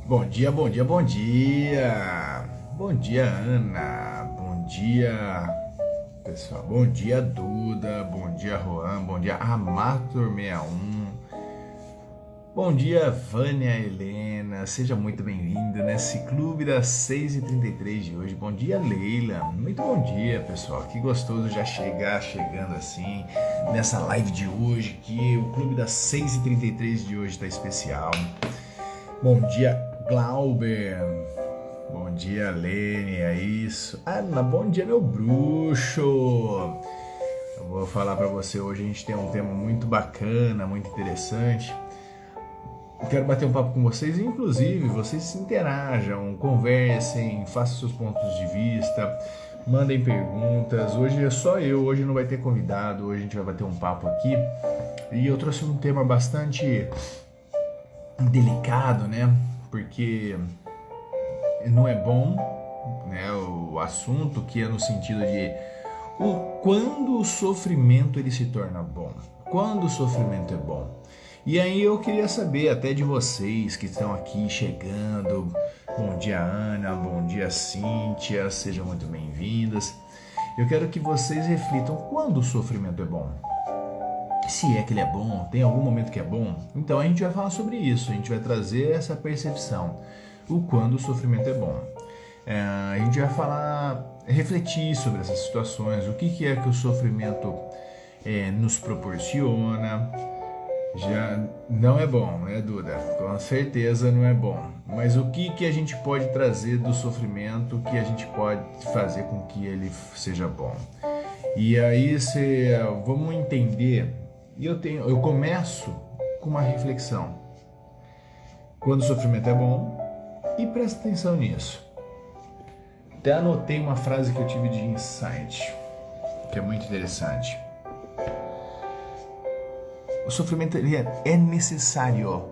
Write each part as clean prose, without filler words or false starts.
Bom dia, bom dia, bom dia. Bom dia, Ana. Bom dia, pessoal. Bom dia, Duda. Bom dia, Juan. Bom dia, Amator61. Bom dia, Vânia Helena. Seja muito bem-vindo nesse clube das 6h33 de hoje. Bom dia, Leila. Muito bom dia, pessoal. Que gostoso já chegando assim nessa live de hoje, que o clube das 6h33 de hoje está especial. Bom dia, Glauber. Bom dia, Lene, é isso. Ana, bom dia, meu bruxo. Eu vou falar para você hoje, a gente tem um tema muito bacana, muito interessante. Eu quero bater um papo com vocês, inclusive vocês se interajam, conversem, façam seus pontos de vista, mandem perguntas. Hoje é só eu, hoje não vai ter convidado, hoje a gente vai bater um papo aqui. E eu trouxe um tema bastante delicado, né? Porque não é bom, né? O assunto que é no sentido de quando o sofrimento ele se torna bom, quando o sofrimento é bom. E aí eu queria saber até de vocês que estão aqui chegando. Bom dia, Ana, bom dia, Cíntia, sejam muito bem-vindas. Eu quero que vocês reflitam quando o sofrimento é bom. Se é que ele é bom, tem algum momento que é bom, então a gente vai falar sobre isso, a gente vai trazer essa percepção, o quando o sofrimento é bom. A gente vai refletir sobre essas situações, o que é que o sofrimento nos proporciona. Já não é bom, né, Duda? Com certeza não é bom. Mas o que a gente pode trazer do sofrimento, que a gente pode fazer com que ele seja bom? E aí vamos entender. E eu começo com uma reflexão. Quando o sofrimento é bom, e presta atenção nisso. Até anotei uma frase que eu tive de insight, que é muito interessante. O sofrimento ele é necessário,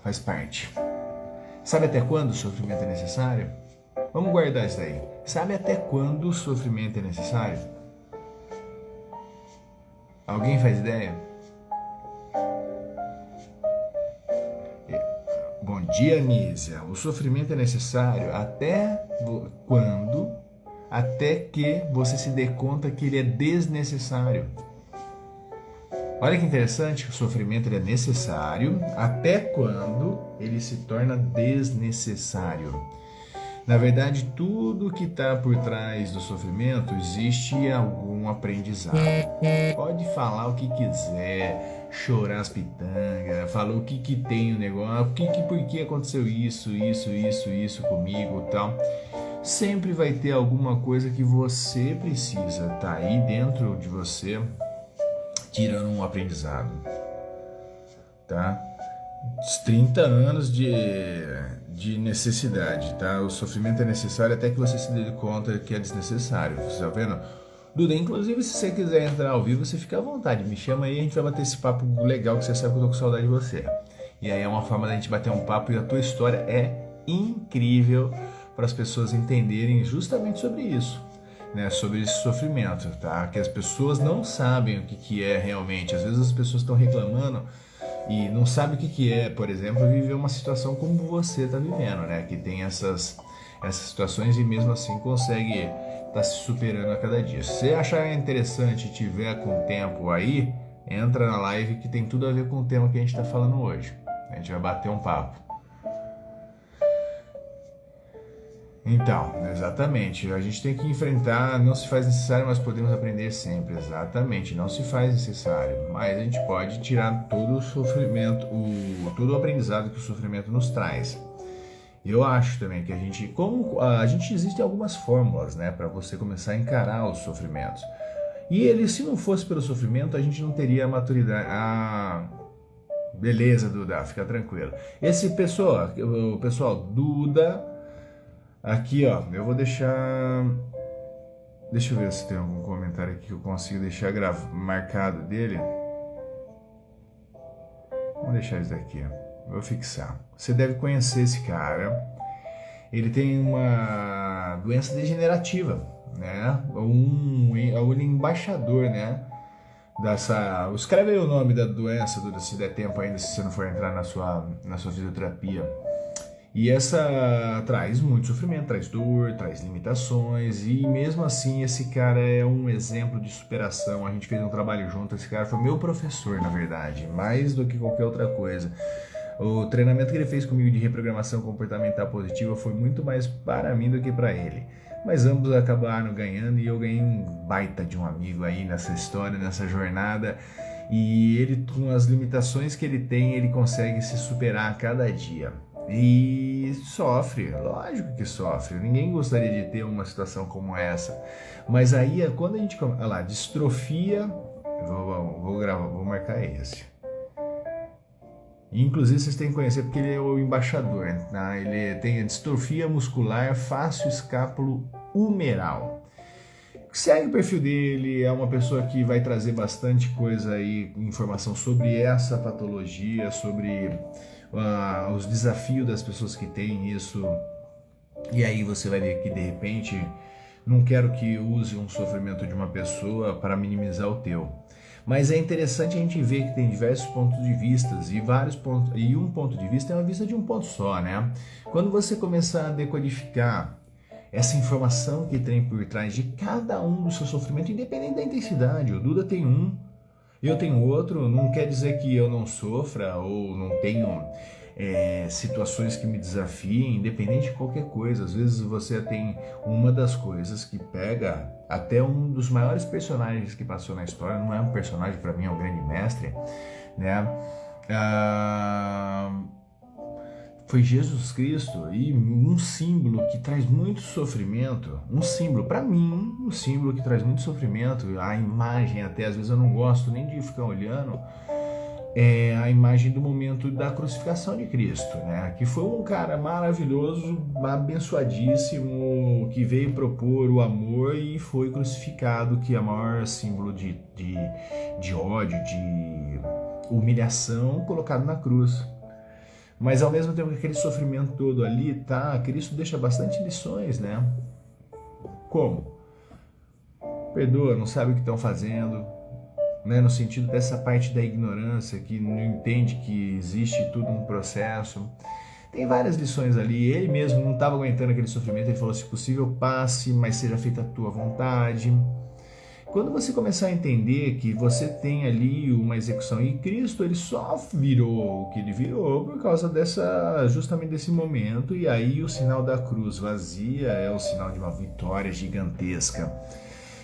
faz parte. Sabe até quando o sofrimento é necessário? Vamos guardar isso daí. Sabe até quando o sofrimento é necessário? Alguém faz ideia? Bom dia, Nízia. O sofrimento é necessário até quando? Até que você se dê conta que ele é desnecessário. Olha que interessante, o sofrimento ele é necessário até quando ele se torna desnecessário. Na verdade, tudo que está por trás do sofrimento existe algum aprendizado. Pode falar o que quiser, chorar as pitangas, falar o que tem o negócio, por que aconteceu isso comigo e tal. Sempre vai ter alguma coisa que você precisa, tá aí dentro de você, tirando um aprendizado, tá? Os 30 anos de necessidade, tá? O sofrimento é necessário até que você se dê conta que é desnecessário, você tá vendo? Duda, inclusive se você quiser entrar ao vivo, você fica à vontade, me chama aí, a gente vai bater esse papo legal, que você sabe que eu tô com saudade de você. E aí é uma forma da gente bater um papo, e a tua história é incrível para as pessoas entenderem justamente sobre isso. Né, sobre esse sofrimento, tá? Que as pessoas não sabem o que é realmente. Às vezes as pessoas estão reclamando e não sabem o que é, por exemplo, viver uma situação como você está vivendo, né? Que tem essas situações e mesmo assim consegue estar se superando a cada dia. Se você achar interessante e tiver com tempo aí, entra na live que tem tudo a ver com o tema que a gente está falando hoje. A gente vai bater um papo. Então, exatamente, a gente tem que enfrentar, não se faz necessário, mas podemos aprender sempre, exatamente, não se faz necessário, mas a gente pode tirar todo o sofrimento, todo o aprendizado que o sofrimento nos traz. Eu acho também que existem algumas fórmulas, né, para você começar a encarar os sofrimentos. E se não fosse pelo sofrimento, a gente não teria a maturidade. Beleza, Duda, fica tranquilo. O pessoal, Duda. Aqui, ó, eu vou deixar. Deixa eu ver se tem algum comentário aqui que eu consigo deixar marcado dele. Vamos deixar isso daqui, ó. Vou fixar. Você deve conhecer esse cara. Ele tem uma doença degenerativa, né? Ele é embaixador, né? Escreve aí o nome da doença, Duda, se der tempo ainda, se você não for entrar na sua fisioterapia. E essa traz muito sofrimento, traz dor, traz limitações, e mesmo assim esse cara é um exemplo de superação. A gente fez um trabalho junto, esse cara foi meu professor, na verdade, mais do que qualquer outra coisa. O treinamento que ele fez comigo de reprogramação comportamental positiva foi muito mais para mim do que para ele. Mas ambos acabaram ganhando e eu ganhei um baita de um amigo aí nessa história, nessa jornada. E ele, com as limitações que ele tem, ele consegue se superar a cada dia. E sofre, lógico que sofre. Ninguém gostaria de ter uma situação como essa. Mas aí, quando a gente... Olha lá, distrofia... Vou marcar esse. Inclusive, vocês têm que conhecer porque ele é o embaixador. Tá? Ele tem a distrofia muscular fáscio-escápulo-humeral. Segue o perfil dele, é uma pessoa que vai trazer bastante coisa aí, informação sobre essa patologia, sobre os desafios das pessoas que têm isso. E aí você vai ver que de repente, não quero que use um sofrimento de uma pessoa para minimizar o teu. Mas é interessante a gente ver que tem diversos pontos de vista e vários pontos, e um ponto de vista é uma vista de um ponto só, né? Quando você começar a decodificar essa informação que tem por trás de cada um do seu sofrimento, independente da intensidade, o Duda tem um, eu tenho outro, não quer dizer que eu não sofra ou não tenho situações que me desafiem, independente de qualquer coisa. Às vezes você tem uma das coisas que pega até um dos maiores personagens que passou na história, não é um personagem, para mim é um grande mestre, né? Foi Jesus Cristo, e um símbolo que traz muito sofrimento, um símbolo, para mim, um símbolo que traz muito sofrimento, a imagem até, às vezes eu não gosto nem de ficar olhando, é a imagem do momento da crucificação de Cristo, né? Que foi um cara maravilhoso, abençoadíssimo, que veio propor o amor e foi crucificado, que é o maior símbolo de ódio, de humilhação, colocado na cruz. Mas ao mesmo tempo que aquele sofrimento todo ali, tá? Cristo deixa bastante lições, né? Como? Perdoa, não sabe o que estão fazendo, né? No sentido dessa parte da ignorância, que não entende que existe tudo um processo. Tem várias lições ali. Ele mesmo não estava aguentando aquele sofrimento, ele falou: se possível, passe, mas seja feita a tua vontade. Quando você começar a entender que você tem ali uma execução, e Cristo ele só virou o que ele virou por causa justamente desse momento, e aí o sinal da cruz vazia é o sinal de uma vitória gigantesca.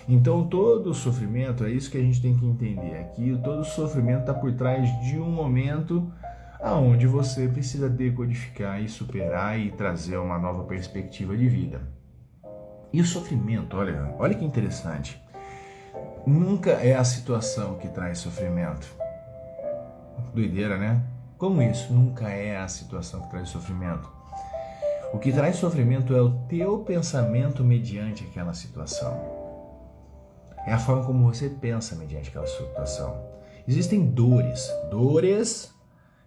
Então todo o sofrimento, é isso que a gente tem que entender aqui, todo o sofrimento está por trás de um momento aonde você precisa decodificar e superar e trazer uma nova perspectiva de vida. E o sofrimento, olha que interessante, nunca é a situação que traz sofrimento. Doideira, né? Como isso? Nunca é a situação que traz sofrimento. O que traz sofrimento é o teu pensamento mediante aquela situação. É a forma como você pensa mediante aquela situação. Existem dores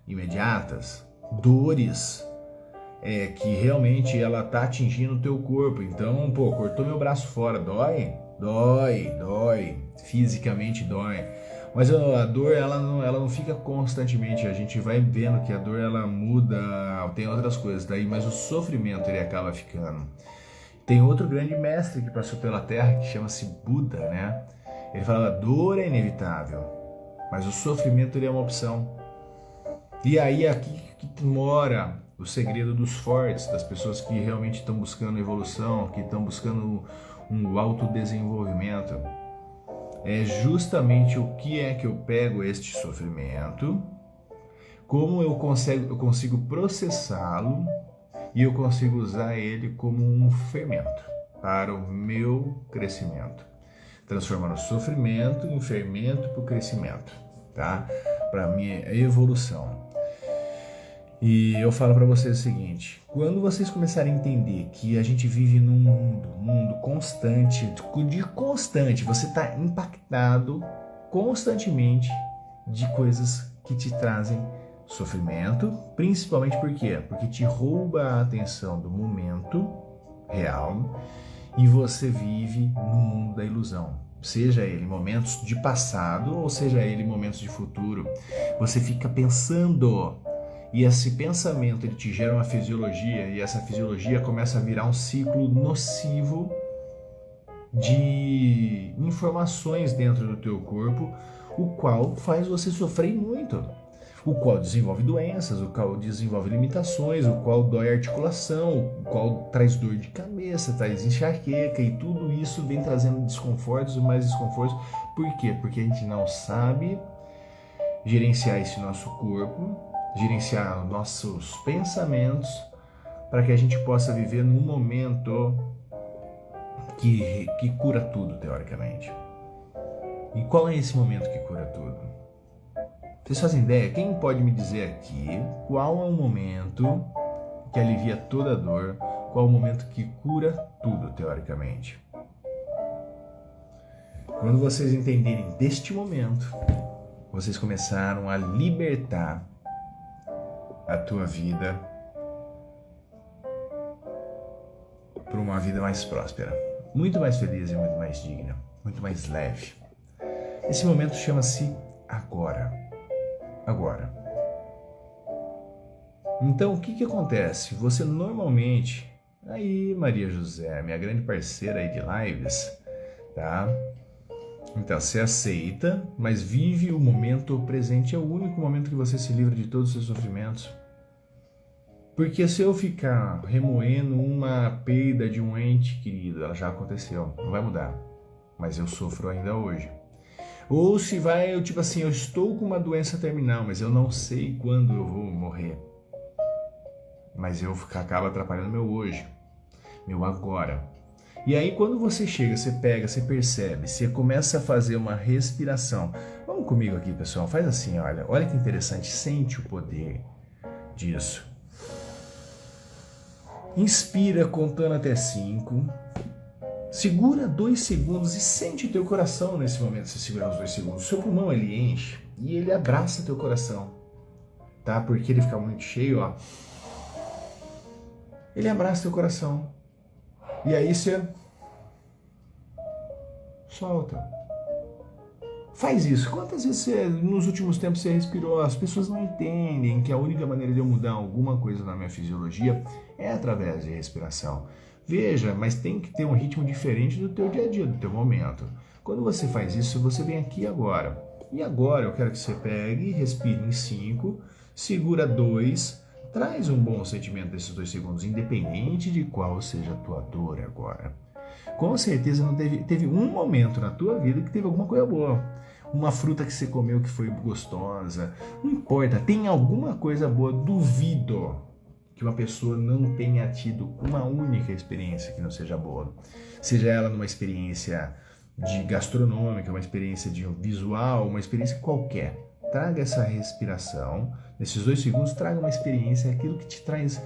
imediatas, dores que realmente ela tá atingindo o teu corpo. Então, cortou meu braço fora, dói, fisicamente dói. Mas a dor ela não fica constantemente, a gente vai vendo que a dor ela muda, tem outras coisas daí, mas o sofrimento ele acaba ficando. Tem outro grande mestre que passou pela Terra que chama-se Buda, né? Ele falava: dor é inevitável, mas o sofrimento ele é uma opção. E aí aqui que mora o segredo dos fortes, das pessoas que realmente estão buscando evolução, que estão buscando um autodesenvolvimento. É justamente o que é que eu pego este sofrimento, como eu consigo processá-lo e eu consigo usar ele como um fermento para o meu crescimento, transformando o sofrimento em fermento para o crescimento, tá? Para a minha evolução. E eu falo para vocês o seguinte: quando vocês começarem a entender que a gente vive num mundo constante, você está impactado constantemente de coisas que te trazem sofrimento, principalmente por quê? Porque te rouba a atenção do momento real e você vive no mundo da ilusão. Seja ele momentos de passado ou seja ele momentos de futuro. Você fica pensando E esse pensamento ele te gera uma fisiologia, e essa fisiologia começa a virar um ciclo nocivo de informações dentro do teu corpo, o qual faz você sofrer muito, o qual desenvolve doenças, o qual desenvolve limitações, o qual dói a articulação, o qual traz dor de cabeça, traz enxaqueca, e tudo isso vem trazendo desconfortos e mais desconfortos. Por quê? Porque a gente não sabe gerenciar esse nosso corpo, gerenciar nossos pensamentos, para que a gente possa viver num momento que cura tudo, teoricamente. E qual é esse momento que cura tudo? Vocês fazem ideia? Quem pode me dizer aqui qual é o momento que alivia toda a dor? Qual é o momento que cura tudo, teoricamente? Quando vocês entenderem deste momento, vocês começaram a libertar a tua vida para uma vida mais próspera, muito mais feliz e muito mais digna, muito mais leve. Esse momento chama-se agora. Agora. Então, o que acontece? Você normalmente... Aí, Maria José, minha grande parceira aí de lives, tá? Então, você aceita, mas vive o momento presente. É o único momento que você se livra de todos os seus sofrimentos. Porque se eu ficar remoendo uma perda de um ente querido, ela já aconteceu, não vai mudar. Mas eu sofro ainda hoje. Ou se vai, eu tipo assim, eu estou com uma doença terminal, mas eu não sei quando eu vou morrer. Mas eu acabo atrapalhando meu hoje, meu agora. E aí quando você chega, você pega, você percebe, você começa a fazer uma respiração. Vamos comigo aqui, pessoal, faz assim, olha que interessante, sente o poder disso. Inspira contando até 5. Segura 2 segundos e sente o teu coração nesse momento, você segurar os 2 segundos. O seu pulmão ele enche e ele abraça teu coração, tá? Porque ele fica muito cheio, ó. Ele abraça teu coração. E aí você solta. Faz isso. Quantas vezes nos últimos tempos você respirou? As pessoas não entendem que a única maneira de eu mudar alguma coisa na minha fisiologia é através de respiração. Veja, mas tem que ter um ritmo diferente do teu dia a dia, do teu momento. Quando você faz isso, você vem aqui agora. E agora eu quero que você pegue, respire em 5, segura 2, traz um bom sentimento desses 2 segundos, independente de qual seja a tua dor agora. Com certeza não teve um momento na tua vida que teve alguma coisa boa. Uma fruta que você comeu que foi gostosa. Não importa, tem alguma coisa boa. Duvido que uma pessoa não tenha tido uma única experiência que não seja boa. Seja ela numa experiência de gastronômica, uma experiência de visual, uma experiência qualquer. Traga essa respiração. Nesses 2 segundos, traga uma experiência, aquilo que te traz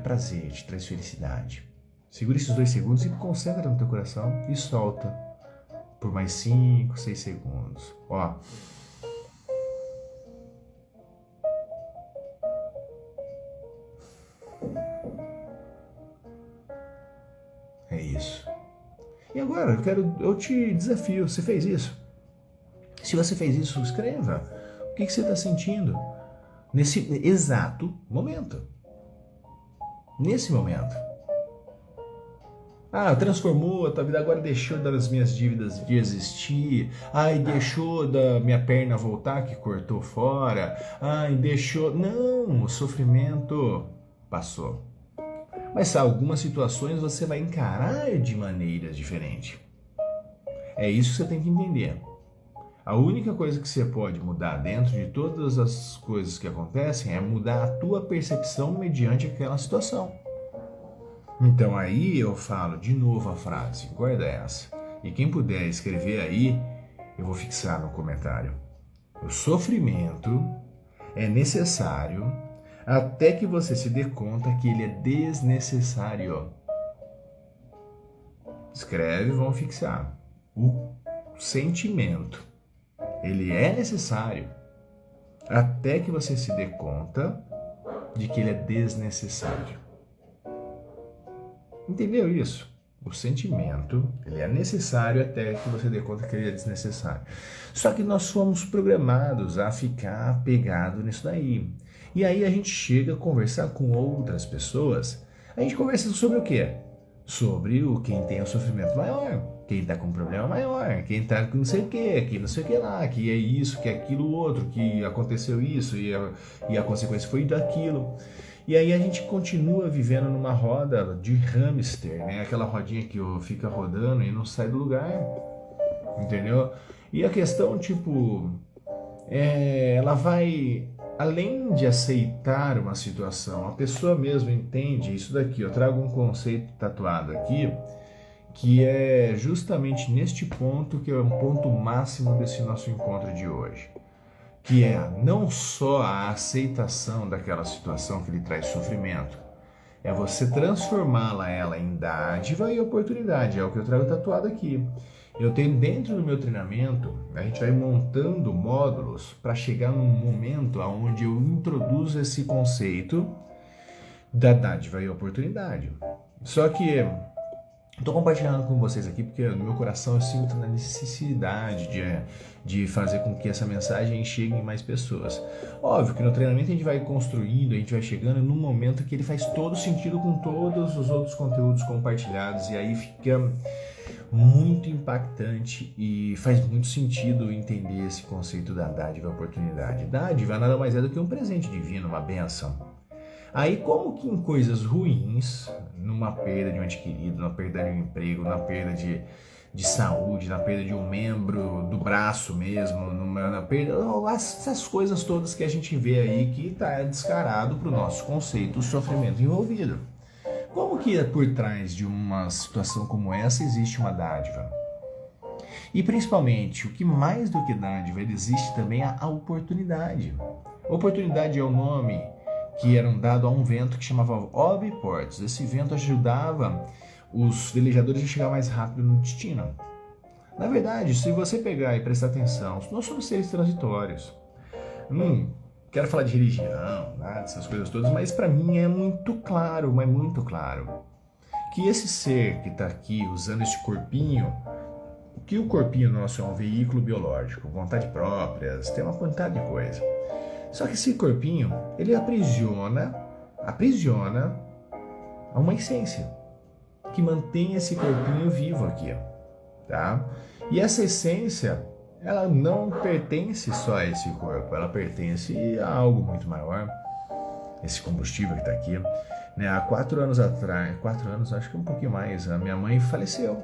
prazer, te traz felicidade. Segura esses 2 segundos e concentra no teu coração e solta por mais 5, 6 segundos. Ó. É isso. E agora, eu te desafio, você fez isso? Se você fez isso, escreva. O que você está sentindo nesse exato momento? Nesse momento. Ah, transformou a tua vida, agora deixou das minhas dívidas de existir. Ai, deixou da minha perna voltar que cortou fora. Ai, deixou... Não, o sofrimento passou. Mas algumas situações você vai encarar de maneiras diferentes. É isso que você tem que entender. A única coisa que você pode mudar dentro de todas as coisas que acontecem é mudar a tua percepção mediante aquela situação. Então aí eu falo de novo a frase, guarda essa. E quem puder escrever aí, eu vou fixar no comentário. O sofrimento é necessário até que você se dê conta que ele é desnecessário. Escreve, vamos fixar. O sentimento, ele é necessário até que você se dê conta de que ele é desnecessário. Entendeu isso? O sentimento, ele é necessário até que você dê conta que ele é desnecessário. Só que nós fomos programados a ficar apegado nisso daí. E aí a gente chega a conversar com outras pessoas. A gente conversa sobre o quê? Sobre quem tem o sofrimento maior, quem está com um problema maior, quem está com não sei o que, que não sei o que lá, que é isso, que é aquilo outro, que aconteceu isso e a consequência foi daquilo. E aí a gente continua vivendo numa roda de hamster, né? Aquela rodinha que fica rodando e não sai do lugar, entendeu? E a questão, tipo, ela vai além de aceitar uma situação, a pessoa mesmo entende isso daqui. Eu trago um conceito tatuado aqui, que é justamente neste ponto que é um ponto máximo desse nosso encontro de hoje. Que é não só a aceitação daquela situação que lhe traz sofrimento, é você transformá-la ela em dádiva e oportunidade, é o que eu trago tatuado aqui. Eu tenho dentro do meu treinamento, a gente vai montando módulos para chegar num momento onde eu introduzo esse conceito da dádiva e oportunidade. Só que estou compartilhando com vocês aqui porque no meu coração eu sinto a necessidade de fazer com que essa mensagem chegue em mais pessoas. Óbvio que no treinamento a gente vai construindo, a gente vai chegando num momento que ele faz todo sentido com todos os outros conteúdos compartilhados e aí fica muito impactante e faz muito sentido entender esse conceito da dádiva e oportunidade. Dádiva nada mais é do que um presente divino, uma bênção. Aí, como que em coisas ruins, numa perda de um ente querido, na perda de um emprego, na perda de saúde, na perda de um membro do braço mesmo, na perda, essas coisas todas que a gente vê aí que está descarado para o nosso conceito, o sofrimento envolvido. Como que por trás de uma situação como essa existe uma dádiva? E principalmente, o que mais do que dádiva, existe também a oportunidade. Oportunidade é o nome que era dado a um vento que chamava Oviports. Esse vento ajudava os velejadores a chegar mais rápido no destino. Na verdade, se você pegar e prestar atenção, nós somos seres transitórios. Não quero falar de religião, nada dessas coisas todas, mas para mim é muito claro, que esse ser que está aqui usando esse corpinho, que o corpinho nosso é um veículo biológico, vontade própria, tem uma quantidade de coisa. Só que esse corpinho, ele aprisiona uma essência que mantém esse corpinho vivo aqui, tá? E essa essência, ela não pertence só a esse corpo, ela pertence a algo muito maior, esse combustível que está aqui. Né? Há 4 anos atrás, 4 anos, acho que um pouquinho mais, a minha mãe faleceu.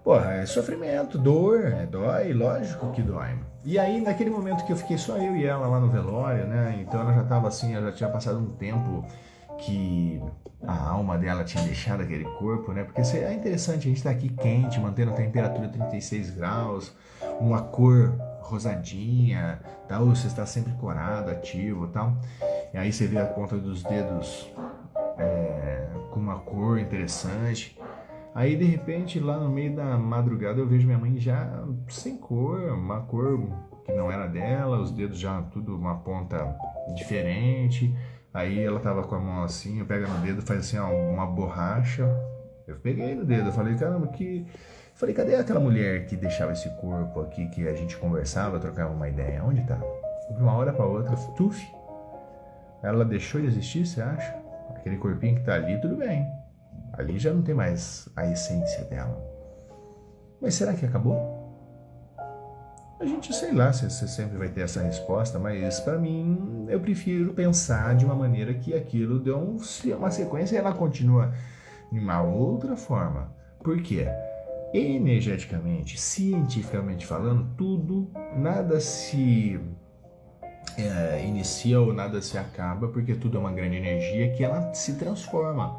Porra, é sofrimento, dor, dói, lógico que dói. E aí, naquele momento que eu fiquei só eu e ela lá no velório, né? Então ela já estava assim, ela já tinha passado um tempo que a alma dela tinha deixado aquele corpo, né? Porque é interessante, a gente tá aqui quente, mantendo a temperatura 36 graus, uma cor rosadinha, tal, você está sempre corado, ativo, tal. E aí você vê a ponta dos dedos com uma cor interessante. Aí de repente lá no meio da madrugada eu vejo minha mãe já sem cor, uma cor que não era dela, os dedos já tudo uma ponta diferente. Aí ela tava com a mão assim, eu pego no dedo, faz assim, ó, uma borracha. Eu peguei no dedo, eu falei, caramba, Falei, cadê aquela mulher que deixava esse corpo aqui, que a gente conversava, trocava uma ideia? Onde tá? De uma hora pra outra, tuf. Ela deixou de existir, você acha? Aquele corpinho que tá ali, tudo bem. Ali já não tem mais a essência dela. Mas será que acabou? A gente, sei lá, se você sempre vai ter essa resposta, mas para mim, eu prefiro pensar de uma maneira que aquilo deu uma sequência e ela continua de uma outra forma. Por quê? Energeticamente, cientificamente falando, nada se inicia ou nada se acaba, porque tudo é uma grande energia que ela se transforma.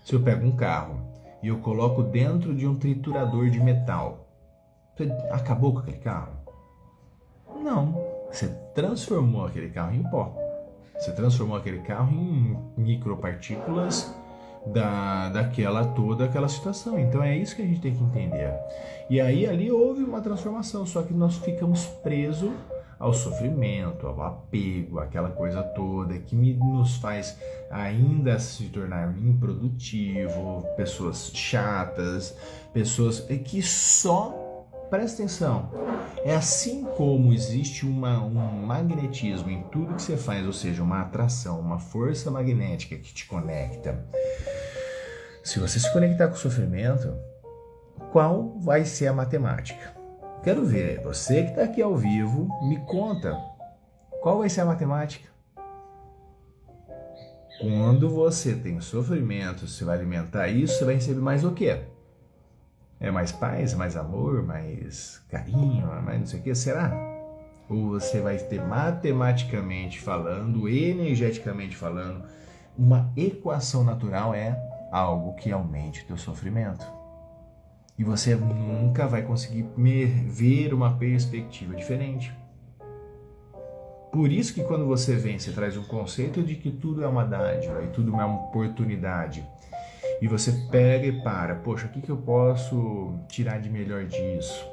Se eu pego um carro e eu coloco dentro de um triturador de metal, você acabou com aquele carro? Não, você transformou aquele carro em pó. Você transformou aquele carro em micropartículas daquela situação. Então é isso que a gente tem que entender. E aí ali houve uma transformação, só que nós ficamos presos ao sofrimento, ao apego, aquela coisa toda que nos faz ainda se tornar improdutivo, pessoas chatas, pessoas que só, presta atenção, é assim como existe um magnetismo em tudo que você faz, ou seja, uma atração, uma força magnética que te conecta. Se você se conectar com o sofrimento, qual vai ser a matemática? Quero ver, você que está aqui ao vivo, me conta, qual vai ser a matemática? Quando você tem sofrimento, você vai alimentar isso, você vai receber mais o quê? É mais paz, mais amor, mais carinho, mais não sei o quê, será? Ou você vai ter matematicamente falando, energeticamente falando, uma equação natural é algo que aumente o teu sofrimento. E você nunca vai conseguir ver uma perspectiva diferente. Por isso que quando você vem, você traz um conceito de que tudo é uma dádiva e tudo é uma oportunidade. E você pega e poxa, o que eu posso tirar de melhor disso?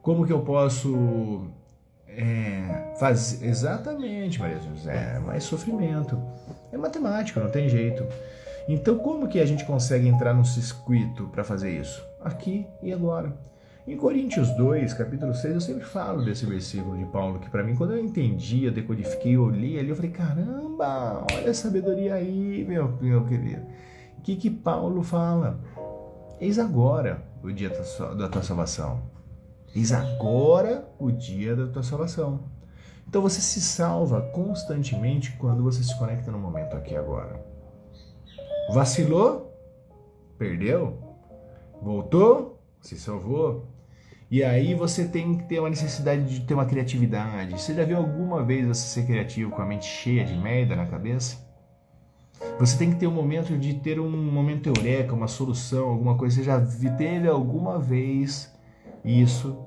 Como que eu posso fazer? Exatamente, Maria José, mais sofrimento. É matemático, não tem jeito. Então, como que a gente consegue entrar num circuito para fazer isso? Aqui e agora. Em Coríntios 2, capítulo 6, eu sempre falo desse versículo de Paulo, que para mim, quando eu entendi, eu decodifiquei, eu li ali, eu falei, caramba, olha a sabedoria aí, meu querido. O que Paulo fala? Eis agora o dia da tua salvação. Eis agora o dia da tua salvação. Então você se salva constantemente quando você se conecta no momento aqui e agora. Vacilou? Perdeu? Voltou? Se salvou? E aí você tem que ter uma necessidade de ter uma criatividade. Você já viu alguma vez você ser criativo com a mente cheia de merda na cabeça? Você tem que ter um momento de ter um momento eureka, uma solução, alguma coisa. Você já teve alguma vez isso?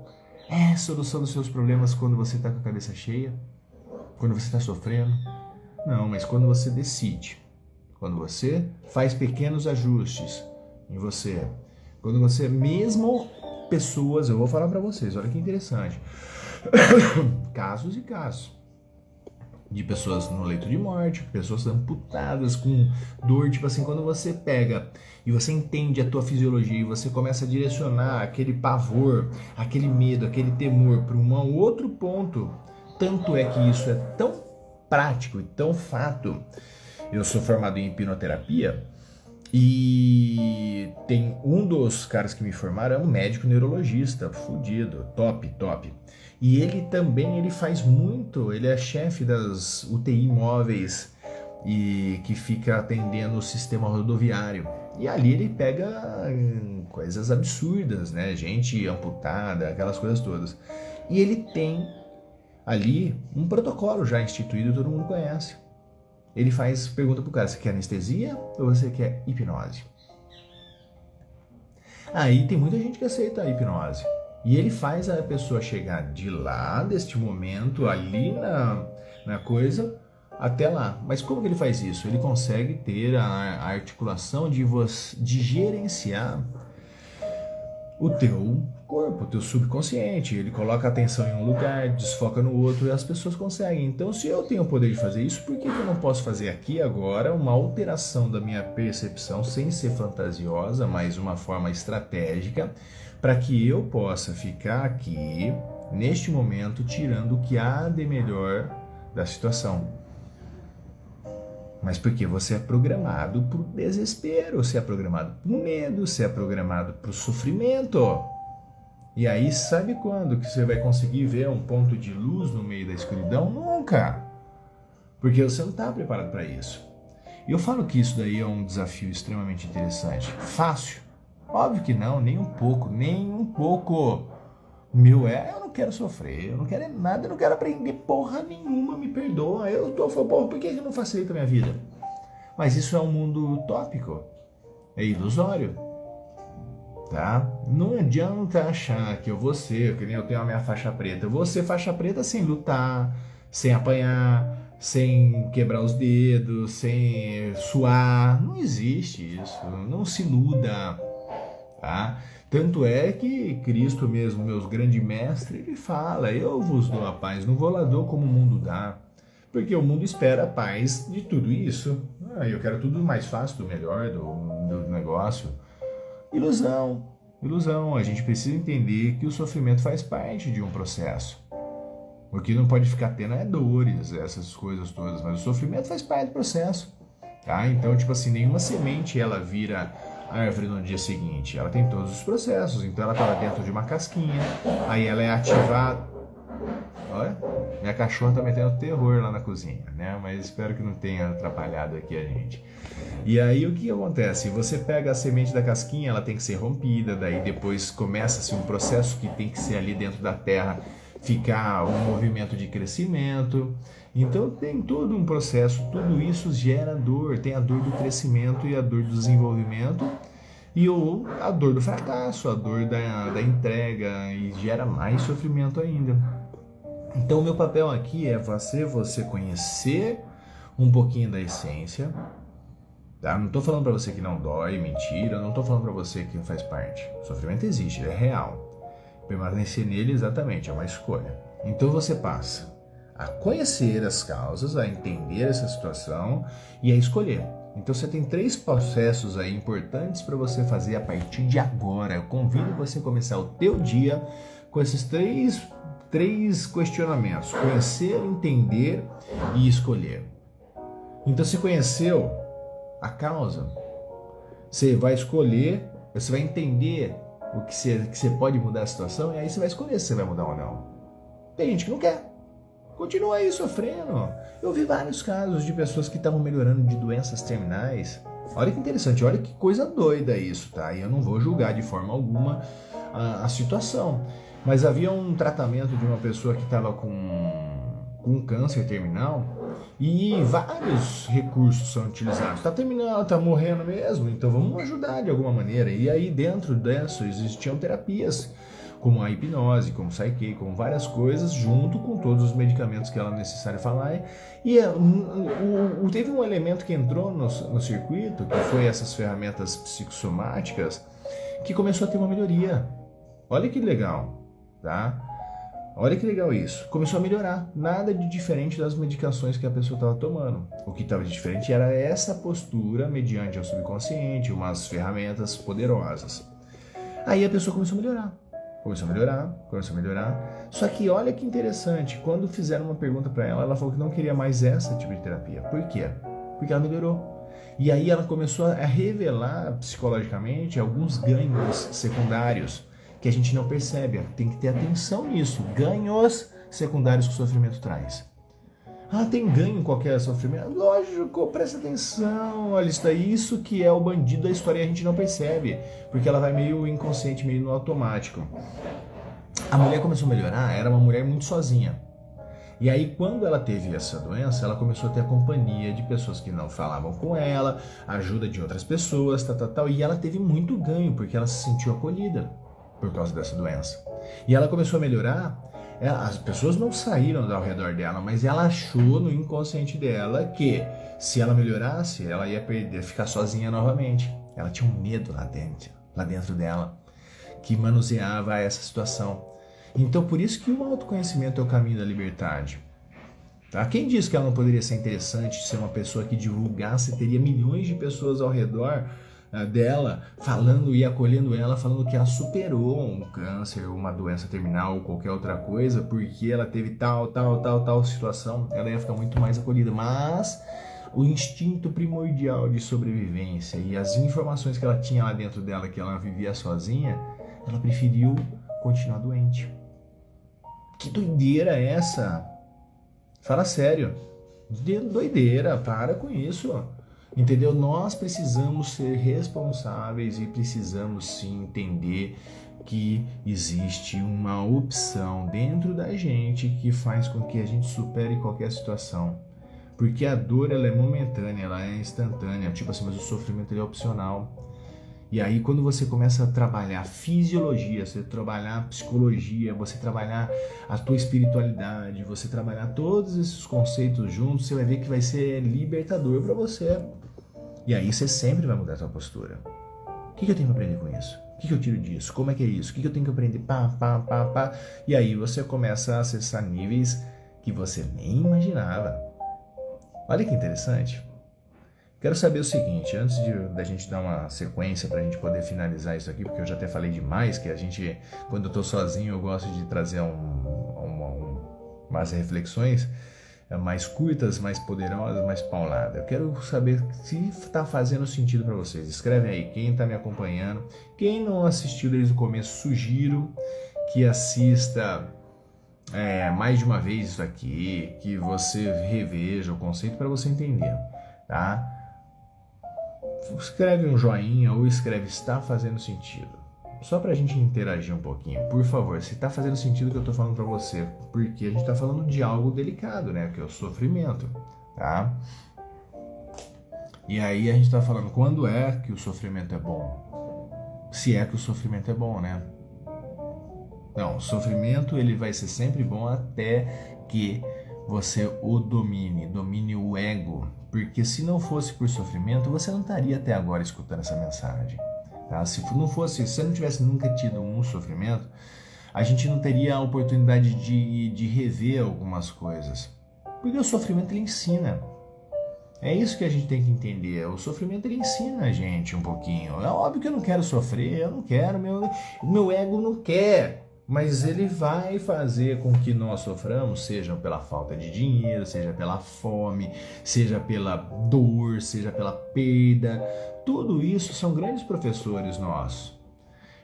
É solução dos seus problemas quando você está com a cabeça cheia? Quando você está sofrendo? Não, mas quando você decide. Quando você faz pequenos ajustes em você. Quando você, mesmo pessoas, eu vou falar para vocês, olha que interessante. Casos e casos. De pessoas no leito de morte, pessoas amputadas com dor, tipo assim, quando você pega e você entende a tua fisiologia e você começa a direcionar aquele pavor, aquele medo, aquele temor para um outro ponto, tanto é que isso é tão prático e tão fato. Eu sou formado em hipnoterapia e tem um dos caras que me formaram é um médico neurologista, fudido, top. E ele também, faz muito, ele é chefe das UTI móveis e que fica atendendo o sistema rodoviário. E ali ele pega coisas absurdas, né? Gente amputada, aquelas coisas todas. E ele tem ali um protocolo já instituído, todo mundo conhece. Ele pergunta pro cara, você quer anestesia ou você quer hipnose? Aí tem muita gente que aceita a hipnose. E ele faz a pessoa chegar de lá, deste momento, ali na coisa, até lá. Mas como que ele faz isso? Ele consegue ter a articulação de gerenciar o teu corpo, o teu subconsciente. Ele coloca a atenção em um lugar, desfoca no outro e as pessoas conseguem. Então, se eu tenho o poder de fazer isso, por que eu não posso fazer aqui agora uma alteração da minha percepção, sem ser fantasiosa, mas uma forma estratégica, para que eu possa ficar aqui, neste momento, tirando o que há de melhor da situação. Mas porque você é programado para o desespero, você é programado para o medo, você é programado para o sofrimento. E aí, sabe quando que você vai conseguir ver um ponto de luz no meio da escuridão? Nunca! Porque você não está preparado para isso. E eu falo que isso daí é um desafio extremamente interessante. Fácil? Óbvio que não, nem um pouco. Eu não quero sofrer, eu não quero nada, eu não quero aprender porra nenhuma, me perdoa. Eu tô falando, porra, por que eu não facilita a minha vida? Mas isso é um mundo utópico, é ilusório, tá? Não adianta achar que eu vou ser, que nem eu tenho a minha faixa preta, eu vou ser faixa preta sem lutar, sem apanhar, sem quebrar os dedos, sem suar. Não existe isso, não se iluda. tá? Tanto é que Cristo mesmo, meu grande mestre, ele fala: eu vos dou a paz, não vou lá dou como o mundo dá. Porque o mundo espera a paz de tudo isso. Eu quero tudo mais fácil, do melhor, do negócio. Ilusão, ilusão. A gente precisa entender que o sofrimento faz parte de um processo. O que não pode ficar tendo é dores, essas coisas todas, mas o sofrimento faz parte do processo. Tá? Então, tipo assim, nenhuma semente ela vira árvore no dia seguinte. Ela tem todos os processos. Então ela está dentro de uma casquinha, aí ela é ativada. Olha, minha cachorra tá metendo terror lá na cozinha, né? Mas espero que não tenha atrapalhado aqui a gente. E aí o que acontece? Você pega a semente da casquinha, ela tem que ser rompida, daí depois começa-se um processo que tem que ser ali dentro da terra, ficar um movimento de crescimento. Então tem todo um processo, tudo isso gera dor. Tem a dor do crescimento e a dor do desenvolvimento, e a dor do fracasso, a dor da entrega, e gera mais sofrimento ainda. Então o meu papel aqui é você conhecer um pouquinho da essência, tá? Não estou falando para você que não dói, mentira, não estou falando para você que não faz parte. O sofrimento existe, ele é real. Permanecer nele exatamente é uma escolha. Então você passa a conhecer as causas, a entender essa situação e a escolher. Então você tem 3 processos aí importantes para você fazer a partir de agora. Eu convido você a começar o teu dia com esses três questionamentos: conhecer, entender e escolher. Então você conheceu a causa, você vai escolher, você vai entender o que você pode mudar a situação, e aí você vai escolher se você vai mudar ou não. Tem gente que não quer, continua aí sofrendo. Eu vi vários casos de pessoas que estavam melhorando de doenças terminais. Olha que interessante, olha que coisa doida isso, tá? E eu não vou julgar de forma alguma a situação. Mas havia um tratamento de uma pessoa que estava com câncer terminal, e vários recursos são utilizados. Está terminando, está morrendo mesmo, então vamos ajudar de alguma maneira. E aí dentro disso existiam terapias, como a hipnose, como o Psyche, como várias coisas, junto com todos os medicamentos que ela é necessário falar. E teve um elemento que entrou no circuito, que foi essas ferramentas psicossomáticas, que começou a ter uma melhoria. Olha que legal, tá? Olha que legal isso. Começou a melhorar. Nada de diferente das medicações que a pessoa estava tomando. O que estava de diferente era essa postura mediante ao subconsciente, umas ferramentas poderosas. Aí a pessoa começou a melhorar. Começou a melhorar. Só que olha que interessante. Quando fizeram uma pergunta para ela, ela falou que não queria mais esse tipo de terapia. Por quê? Porque ela melhorou. E aí ela começou a revelar psicologicamente alguns ganhos secundários que a gente não percebe. Tem que ter atenção nisso. Ganhos secundários que o sofrimento traz. Tem ganho em qualquer sofrimento? Lógico, presta atenção. Olha, isso que é o bandido da história, e a gente não percebe, porque ela vai meio inconsciente, meio no automático. A mulher começou a melhorar, era uma mulher muito sozinha. E aí, quando ela teve essa doença, ela começou a ter a companhia de pessoas que não falavam com ela, ajuda de outras pessoas, e ela teve muito ganho, porque ela se sentiu acolhida por causa dessa doença. E ela começou a melhorar. As pessoas não saíram ao redor dela, mas ela achou no inconsciente dela que se ela melhorasse, ela ia ficar sozinha novamente. Ela tinha um medo lá dentro dela, que manuseava essa situação. Então, por isso que o autoconhecimento é o caminho da liberdade. Tá? Quem disse que ela não poderia ser interessante, ser uma pessoa que divulgasse, teria milhões de pessoas ao redor dela, falando e acolhendo ela, falando que ela superou um câncer, uma doença terminal ou qualquer outra coisa, porque ela teve tal situação, ela ia ficar muito mais acolhida. Mas o instinto primordial de sobrevivência e as informações que ela tinha lá dentro dela, que ela vivia sozinha, ela preferiu continuar doente. Que doideira é essa? Fala sério. Doideira, para com isso. Entendeu? Nós precisamos ser responsáveis e precisamos sim entender que existe uma opção dentro da gente que faz com que a gente supere qualquer situação. Porque a dor, ela é momentânea, ela é instantânea, tipo assim, mas o sofrimento ele é opcional. E aí quando você começa a trabalhar fisiologia, você trabalhar psicologia, você trabalhar a tua espiritualidade, você trabalhar todos esses conceitos juntos, você vai ver que vai ser libertador para você. E aí você sempre vai mudar a tua postura. O que eu tenho para aprender com isso? O que eu tiro disso? Como é que é isso? O que eu tenho que aprender? Pá, pá, pá, pá. E aí você começa a acessar níveis que você nem imaginava. Olha que interessante. Quero saber o seguinte, antes da gente dar uma sequência para a gente poder finalizar isso aqui, porque eu já até falei demais, que a gente, quando eu estou sozinho, eu gosto de trazer umas reflexões mais curtas, mais poderosas, mais pauladas. Eu quero saber se está fazendo sentido para vocês. Escreve aí, quem está me acompanhando. Quem não assistiu desde o começo, sugiro que assista mais de uma vez isso aqui, que você reveja o conceito para você entender, tá? Escreve um joinha ou escreve está fazendo sentido. Só pra gente interagir um pouquinho, por favor, se tá fazendo sentido o que eu tô falando pra você, porque a gente tá falando de algo delicado, né, que é o sofrimento, tá? E aí a gente tá falando quando é que o sofrimento é bom? Se é que o sofrimento é bom, né? Não, o sofrimento ele vai ser sempre bom até que você o domine o ego, porque se não fosse por sofrimento, você não estaria até agora escutando essa mensagem. Tá? Se você não tivesse nunca tido um sofrimento, a gente não teria a oportunidade de rever algumas coisas. Porque o sofrimento ele ensina. É isso que a gente tem que entender. O sofrimento ele ensina a gente um pouquinho. É óbvio que eu não quero sofrer, eu não quero, meu ego não quer. Mas ele vai fazer com que nós soframos, seja pela falta de dinheiro, seja pela fome, seja pela dor, seja pela perda. Tudo isso são grandes professores nossos.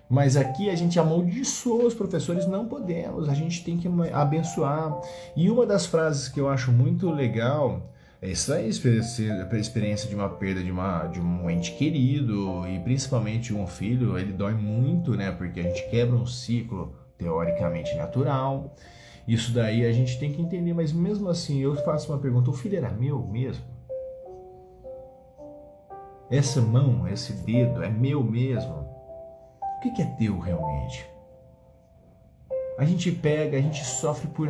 Mas aqui a gente amaldiçoa os professores, não podemos, a gente tem que abençoar. E uma das frases que eu acho muito legal, essa é a experiência de uma perda de um ente querido, e principalmente um filho, ele dói muito, né? Porque a gente quebra um ciclo teoricamente natural. Isso daí a gente tem que entender, mas mesmo assim eu faço uma pergunta, o filho era meu mesmo? Essa mão, esse dedo é meu mesmo? O que é teu realmente? A gente pega, a gente sofre por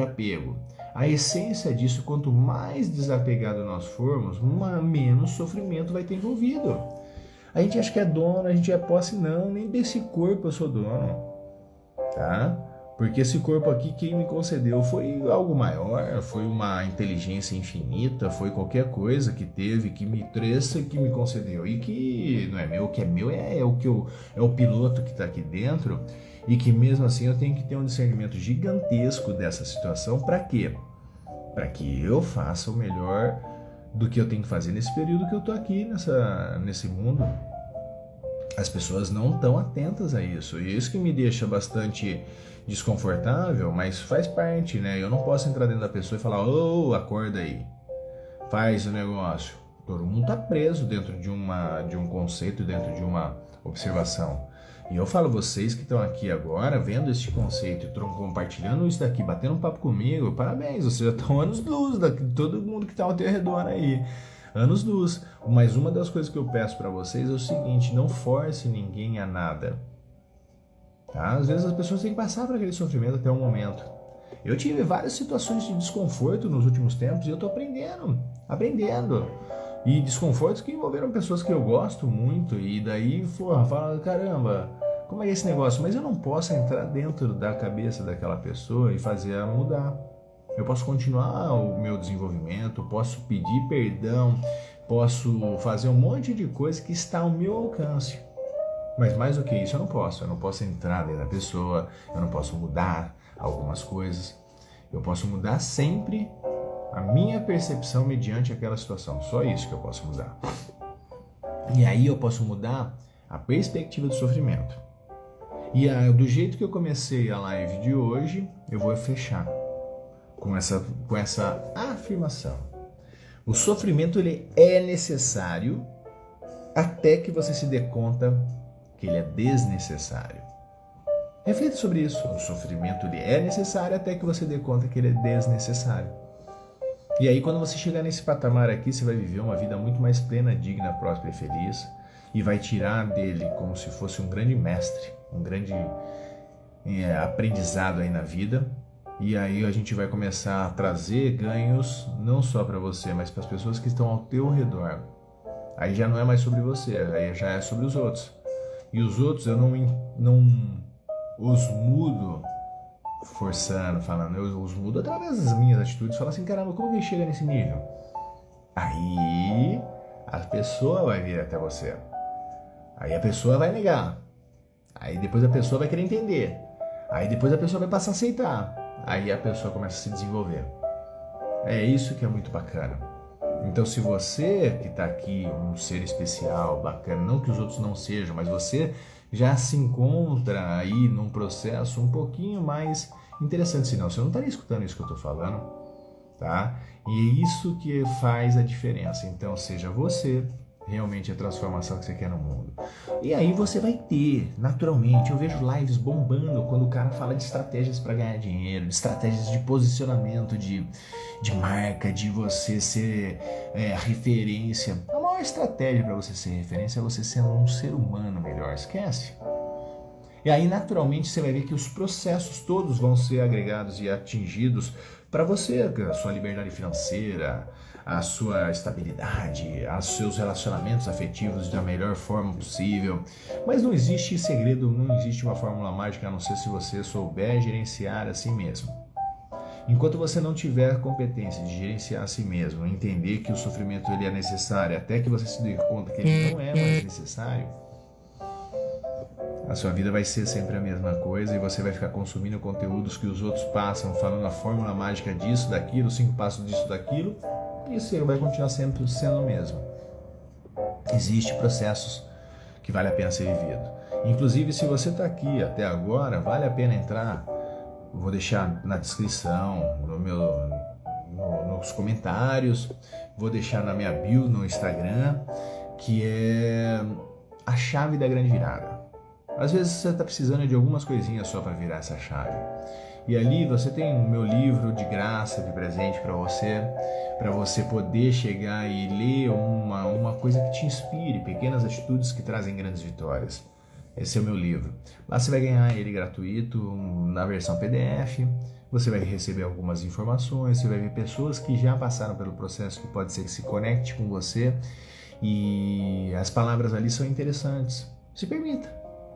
apego. A essência disso, quanto mais desapegado nós formos, menos sofrimento vai ter envolvido. A gente acha que é dono, a gente é posse, não, nem desse corpo eu sou dono, tá? Porque esse corpo aqui, quem me concedeu foi algo maior, foi uma inteligência infinita, foi qualquer coisa que teve, que me trouxe, que me concedeu. E que não é meu, o que é meu é o piloto que está aqui dentro, e que mesmo assim eu tenho que ter um discernimento gigantesco dessa situação. Para quê? Para que eu faça o melhor do que eu tenho que fazer nesse período que eu tô aqui nesse mundo. As pessoas não estão atentas a isso, e isso que me deixa bastante desconfortável, mas faz parte, né? Eu não posso entrar dentro da pessoa e falar, ô, acorda aí, faz o negócio. Todo mundo tá preso dentro de um conceito, dentro de uma observação. E eu falo, vocês que estão aqui agora, vendo este conceito, compartilhando isso daqui, batendo um papo comigo, parabéns, vocês já estão anos-luz de todo mundo que está ao teu redor aí. Anos-luz. Mas uma das coisas que eu peço para vocês é o seguinte, não force ninguém a nada. Tá? Às vezes as pessoas têm que passar por aquele sofrimento até um momento. Eu tive várias situações de desconforto nos últimos tempos e eu estou aprendendo. E desconfortos que envolveram pessoas que eu gosto muito, e daí fala, caramba, como é esse negócio? Mas eu não posso entrar dentro da cabeça daquela pessoa e fazer ela mudar. Eu posso continuar o meu desenvolvimento, posso pedir perdão, posso fazer um monte de coisa que está ao meu alcance. Mas mais do que isso eu não posso entrar dentro da pessoa, eu não posso mudar algumas coisas. Eu posso mudar sempre a minha percepção mediante aquela situação, só isso que eu posso mudar. E aí eu posso mudar a perspectiva do sofrimento. E do jeito que eu comecei a live de hoje, eu vou fechar com essa afirmação. O sofrimento ele é necessário até que você se dê conta que ele é desnecessário. Reflita sobre isso. O sofrimento ele é necessário até que você dê conta que ele é desnecessário. E aí quando você chegar nesse patamar aqui, você vai viver uma vida muito mais plena, digna, próspera e feliz, e vai tirar dele como se fosse um grande mestre, um grande aprendizado aí na vida. E aí a gente vai começar a trazer ganhos não só para você, mas para as pessoas que estão ao teu redor. Aí já não é mais sobre você, aí já é sobre os outros. E os outros eu não os mudo forçando, falando, eu os mudo através das minhas atitudes, falo assim, caramba, como que ele chega nesse nível? Aí a pessoa vai vir até você. Aí a pessoa vai negar. Aí depois a pessoa vai querer entender. Aí depois a pessoa vai passar a aceitar. Aí a pessoa começa a se desenvolver. É isso que é muito bacana. Então se você que está aqui, um ser especial, bacana, não que os outros não sejam, mas você já se encontra aí num processo um pouquinho mais interessante, senão você não estaria escutando isso que eu estou falando, tá? E é isso que faz a diferença. Então seja você realmente a transformação que você quer no mundo. E aí você vai ter, naturalmente, eu vejo lives bombando quando o cara fala de estratégias para ganhar dinheiro, de estratégias de posicionamento, de marca, de você ser referência. A maior estratégia para você ser referência é você ser um ser humano melhor, esquece. E aí, naturalmente, você vai ver que os processos todos vão ser agregados e atingidos para você, a sua liberdade financeira, a sua estabilidade, os seus relacionamentos afetivos da melhor forma possível. Mas não existe segredo, não existe uma fórmula mágica, a não ser se você souber gerenciar a si mesmo. Enquanto você não tiver competência de gerenciar a si mesmo, entender que o sofrimento ele é necessário, até que você se dê conta que ele não é mais necessário, a sua vida vai ser sempre a mesma coisa e você vai ficar consumindo conteúdos que os outros passam, falando a fórmula mágica disso, daquilo, 5 passos disso, daquilo, e você vai continuar sempre sendo o mesmo. Existem processos que vale a pena ser vivido. Inclusive, se você está aqui até agora, vale a pena entrar. Vou deixar na descrição, nos comentários, vou deixar na minha bio no Instagram, que é a chave da grande virada. Às vezes você está precisando de algumas coisinhas só para virar essa chave. E ali você tem o meu livro de graça, de presente para você poder chegar e ler uma coisa que te inspire, pequenas atitudes que trazem grandes vitórias. Esse é o meu livro. Lá você vai ganhar ele gratuito, na versão PDF, você vai receber algumas informações, você vai ver pessoas que já passaram pelo processo que pode ser que se conecte com você e as palavras ali são interessantes. Se permita.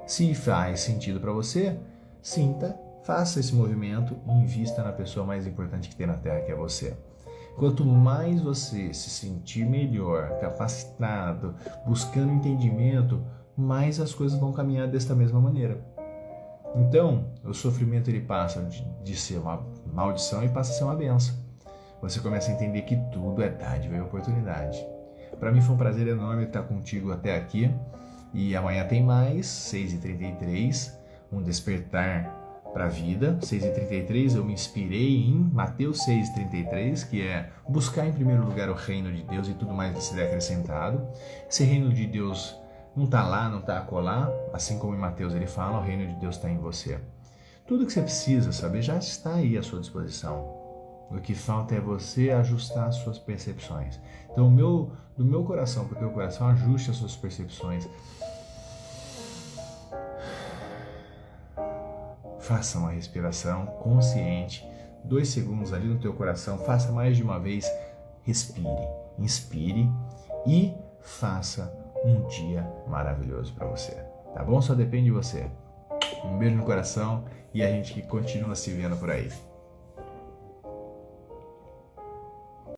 Se faz sentido para você, sinta, faça esse movimento e invista na pessoa mais importante que tem na Terra, que é você. Quanto mais você se sentir melhor, capacitado, buscando entendimento, mais as coisas vão caminhar desta mesma maneira. Então, o sofrimento ele passa de ser uma maldição e passa a ser uma benção. Você começa a entender que tudo é dádiva e oportunidade. Para mim foi um prazer enorme estar contigo até aqui. E amanhã tem mais, 6h33, um despertar para a vida. 6h33 eu me inspirei em Mateus 6h33, que é buscar em primeiro lugar o reino de Deus e tudo mais vai ser acrescentado. Esse reino de Deus não está lá, não está acolá, assim como em Mateus ele fala, o reino de Deus está em você. Tudo que você precisa saber já está aí à sua disposição. O que falta é você ajustar as suas percepções. Então, do meu coração para o teu coração, ajuste as suas percepções. Faça uma respiração consciente, 2 segundos ali no teu coração, faça mais de uma vez, respire, inspire e faça um dia maravilhoso para você, tá bom? Só depende de você. Um beijo no coração e a gente continua se vendo por aí.